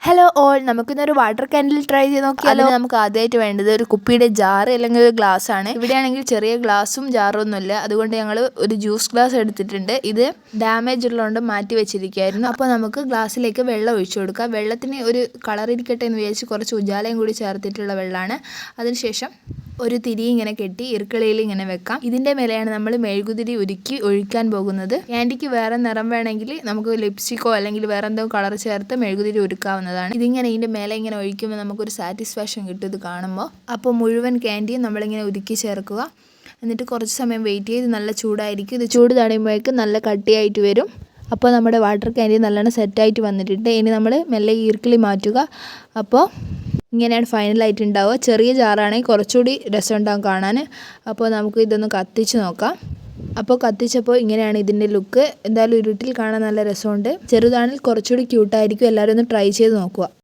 Hello all, നമുക്കിന്നൊരു water candle try ചെയ്ത് നോക്കിയാലോ. നമുക്ക് ആദ്യമായിട്ട് വേണ്ടത് ഒരു കുപ്പിയുടെ ജാറ് അല്ലെങ്കിൽ ഒരു ഗ്ലാസ് ആണ്. ഇവിടെയാണെങ്കിൽ ചെറിയ ഗ്ലാസും ജാറും ഒന്നുമില്ല, അതുകൊണ്ട് ഞങ്ങൾ ഒരു ജ്യൂസ് ഗ്ലാസ് എടുത്തിട്ടുണ്ട്. ഇത് ഡാമേജ് ഉള്ളതുകൊണ്ട് മാറ്റി വെച്ചിരിക്കുകയായിരുന്നു. അപ്പോൾ നമുക്ക് ഗ്ലാസ്സിലേക്ക് വെള്ളം ഒഴിച്ചു കൊടുക്കാം. വെള്ളത്തിന് ഒരു കളർ ഇരിക്കട്ടെ എന്ന് വിചാരിച്ച് കുറച്ച് ഉജാലയും കൂടി ചേർത്തിട്ടുള്ള വെള്ളമാണ്. അതിനുശേഷം ഒരു തിരി ഇങ്ങനെ കെട്ടി ഇറുക്കളിയിൽ ഇങ്ങനെ വെക്കാം. ഇതിൻ്റെ മേലെയാണ് നമ്മൾ മെഴുകുതിരി ഉരുക്കി ഒഴിക്കാൻ പോകുന്നത്. ക്യാൻഡിക്ക് വേറെ നിറം വേണമെങ്കിൽ നമുക്ക് ലിപ്സ്റ്റിക്കോ അല്ലെങ്കിൽ വേറെ എന്തോ കളർ ചേർത്ത് മെഴുകുതിരി ഉരുക്കാവുന്നതാണ്. ഇതിങ്ങനെ ഇതിൻ്റെ മേലെ ഇങ്ങനെ ഒഴിക്കുമ്പോൾ നമുക്കൊരു സാറ്റിസ്ഫാക്ഷൻ കിട്ടും ഇത് കാണുമ്പോൾ. അപ്പോൾ മുഴുവൻ ക്യാൻഡിയും നമ്മളിങ്ങനെ ഉരുക്കി ചേർക്കുക. എന്നിട്ട് കുറച്ച് സമയം വെയിറ്റ് ചെയ്ത് നല്ല ചൂടായിരിക്കും. ഇത് ചൂട് തടയുമ്പോഴേക്ക് നല്ല കട്ടിയായിട്ട് വരും. അപ്പോൾ നമ്മുടെ വാട്ടർ ക്യാൻഡി നല്ലോണം സെറ്റായിട്ട് വന്നിട്ടുണ്ട്. ഇനി നമ്മൾ മെല്ലെ ഈർക്കിളി മാറ്റുക. അപ്പോൾ ഇങ്ങനെയാണ് ഫൈനലായിട്ട് ഉണ്ടാവുക. ചെറിയ ജാറാണെങ്കിൽ കുറച്ചുകൂടി രസം ഉണ്ടാകും കാണാൻ. അപ്പോൾ നമുക്ക് ഇതൊന്ന് കത്തിച്ച് നോക്കാം. അപ്പോൾ കത്തിച്ചപ്പോൾ ഇങ്ങനെയാണ് ഇതിൻ്റെ ലുക്ക്. എന്തായാലും ഇരുട്ടിൽ കാണാൻ നല്ല രസമുണ്ട്. ചെറുതാണെങ്കിൽ കുറച്ചുകൂടി ക്യൂട്ടായിരിക്കും. എല്ലാവരും ഒന്ന് ട്രൈ ചെയ്ത് നോക്കുക.